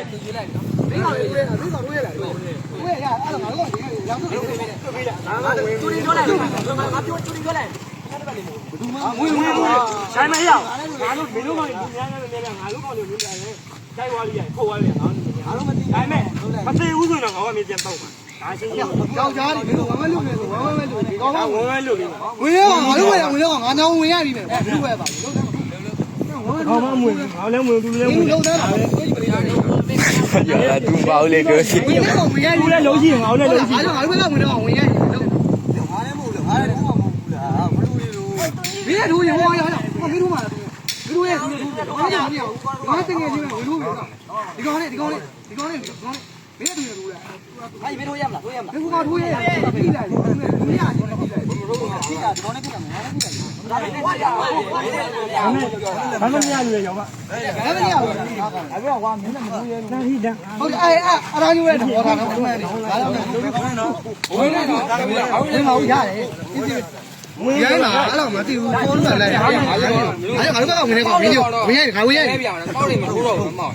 ဆိုင်မရအောင်ငါတို့မင်းတို့မှလူများများများငါတို့ကောင်တွေလူများတယ်တိုက်သွားပြီခုတ်သွားပြီငါတို့မသိဒါပေမဲ့မသိဘူးဆိုတော့ငါကမြေပြန်တော့မှာဒါရှင်းရအောင်ကြောက်ကြတယ်မင်းတို့ဝမ်းမလို့နေဆိုဝမ်းမလို့ဒီကောင်ကဝမ်းမလို့နေဝင်ရအောင်ငါတို့ဝင်တော့ငါနောင်ဝင်ရပြီမယ်ဘယ်လိုပဲပါလို့ဘာမှမဝင်ငါလည်းဝင်သူလည်းဝင်လုံးသားပါပဲရတူပါဦးလေပြောစီဝင်တော့ဝင်ရပြီလည်းလုံးရှိငါလည်းလုံးရှိငါတို့ဘက်ကဝင်တော့ဝင်ရပြီငါလည်းမဟုတ်လားငါလည်းတော့မဟုတ်ဘူးလားဘလို့လေလို့မင်းတို့ရောဟောရမင်းတို့မှာတို့ရဲ့ဒီလိုဘာမှမရဘူးငါတကယ်ကြီးပဲဝင်လို့ဒီကောင်လေးမင်းတို့ရလို့လားအဲ့မင်းတို့ရမလားတို့ရမလားဘယ်ကောင်ထိုးရရပြီလိုက်မင်းရပြီလိုက်ဒီကဒီကောင်နဲ့ပြတာငါလည်းပြတာဒါပေမဲ့ဝါရဘာမှမရလို့ရောမဘာမှမရဘူးအဲ့တော့ကွာမင်းလည်းမတို့ရလို့ဟိတန်းဟုတ်တယ်အဲ့ရာညိုးရဲ့ဘောထားတော့ဘယ်လိုလဲဒါတော့မင်းတို့ခေါင်းတော့ဝင်နေတော့ဒါကလည်းဟုတ်တယ်မဟုတ်ရတယ်ဝင်ရလာအဲ့တော့မသိဘူးဖုန်းကလည်းငါတို့ကဝင်နေကောင်မင်းတို့ဝင်ရငါဝင်ရလဲပြအောင်ကောင်းနေမထိုးတော့ဘူးမောင်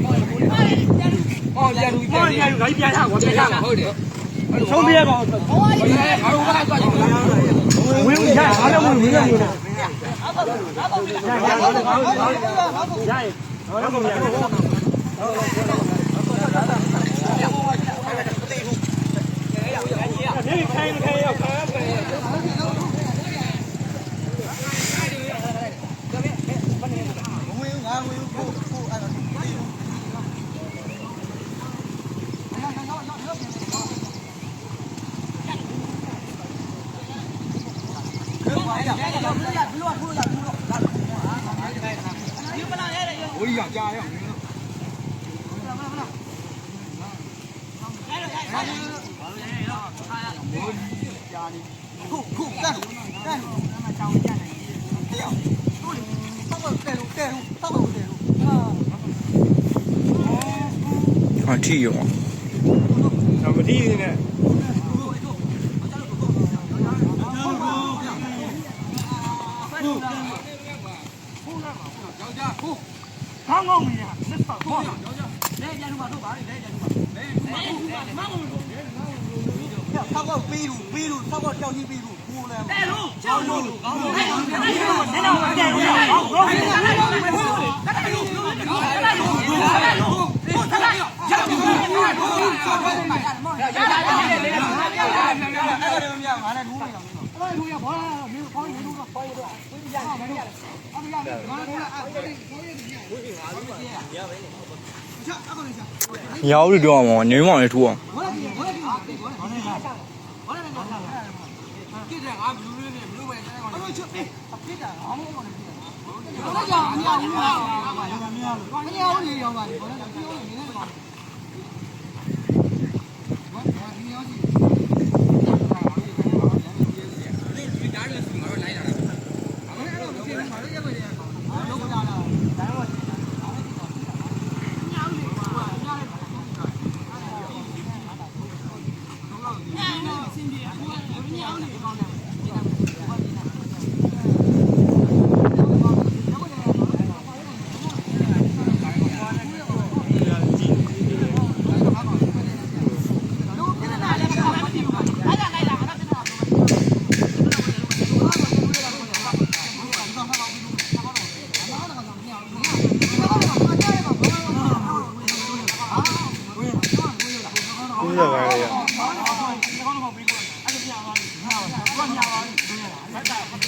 မောင်ပြန်လူပြန်လူဂိုင်းပြန်ထားကွာပြန်ထားဟုတ်တယ်ဆုံးပြရကောင်ငါတို့ကသွားကြည့်ဝင်ရအားလုံးဝင်ရရရရ我一样加样。酷干干！哎呀，都里上个带路带路，上个带路啊！看体用啊？怎么地呢？刚刚没呀，那啥？他个背路，他个跳进背路，过来嘛。带路，跳路，摇的多嘛，你往里吐啊？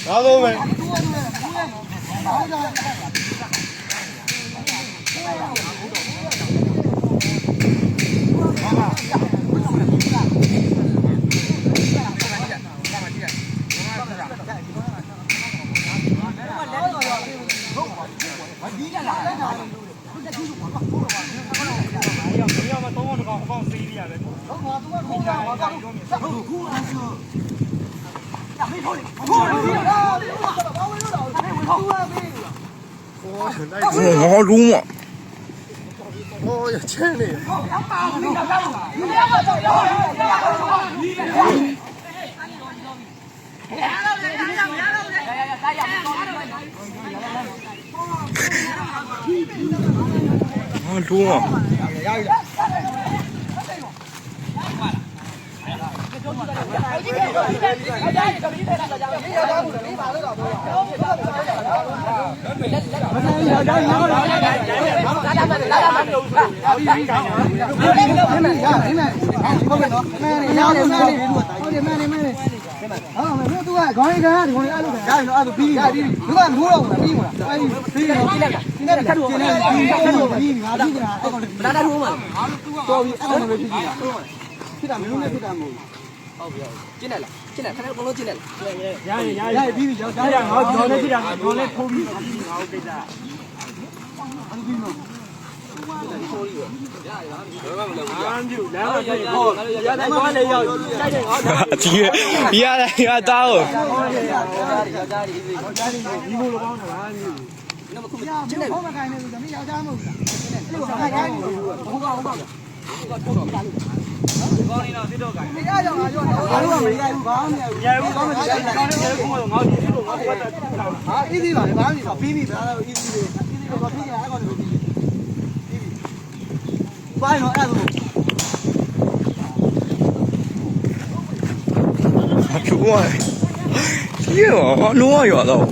拿走呗。我撸嘛。哦呀，真的。我撸嘛。သူကခေါင်းရည်ကဒီကောင်လေးအဲ့လိုပဲဒါဆိုအဲ့လိုပြီးပြီသူကမိုးတော့ဘူးပြီးမလားအဲ့ဒီပြီးတော့ပြီးလိုက်ဒီနေ့ကတ်ကျင်းနေပြီးငါပြီးတာအဲ့ကောင်လေးလာတာထိုးမှာတော်ပြီအဲ့ကောင်လေးပြီးပြီဖြစ်တာမင်းတို့နဲ့ဖြစ်တာမဟုတ်ဟုတ်ပြီကျင်းတယ်လားကျင်းတယ်ခဏလုံးလုံးကျင်းတယ်ရပြီးပြီရောက်ရငါကြော်နေဖြစ်တာကြော်နေထိုးပြီးငါ့ကိစ္စအဲ့ဒီပြီးတော့ဒီရတာကို ကျင်းတယ်ဘောမခိုင်းနေဘူးသမီးယောက်ျားမဟုတ်ဘူးအဲ့လိုခိုင်းခိုင်းနေဘူးဟုတ်ပါဘူးကောင်းနေတော့စစ်တော့ခိုင်းနေရကြောင်ငါပြောဘာလို့မရိုက်ဘူးဘာမှမရိုက်ဘူးကောင်းမရိုက်ဘူးကောင်းနေတယ်ကိုငါဒီလိုငါဘတ်တာဟာအီးစီပါလေဘာမှမဖြစ်ပြီးပြီဒါတော့အီးစီလေးဘာဖြစ်ရအဲ့ကောင်တွေပြီးပြီဘာလို့အဲ့လို chú ơi, kia mà nó nuôi rồi đâu,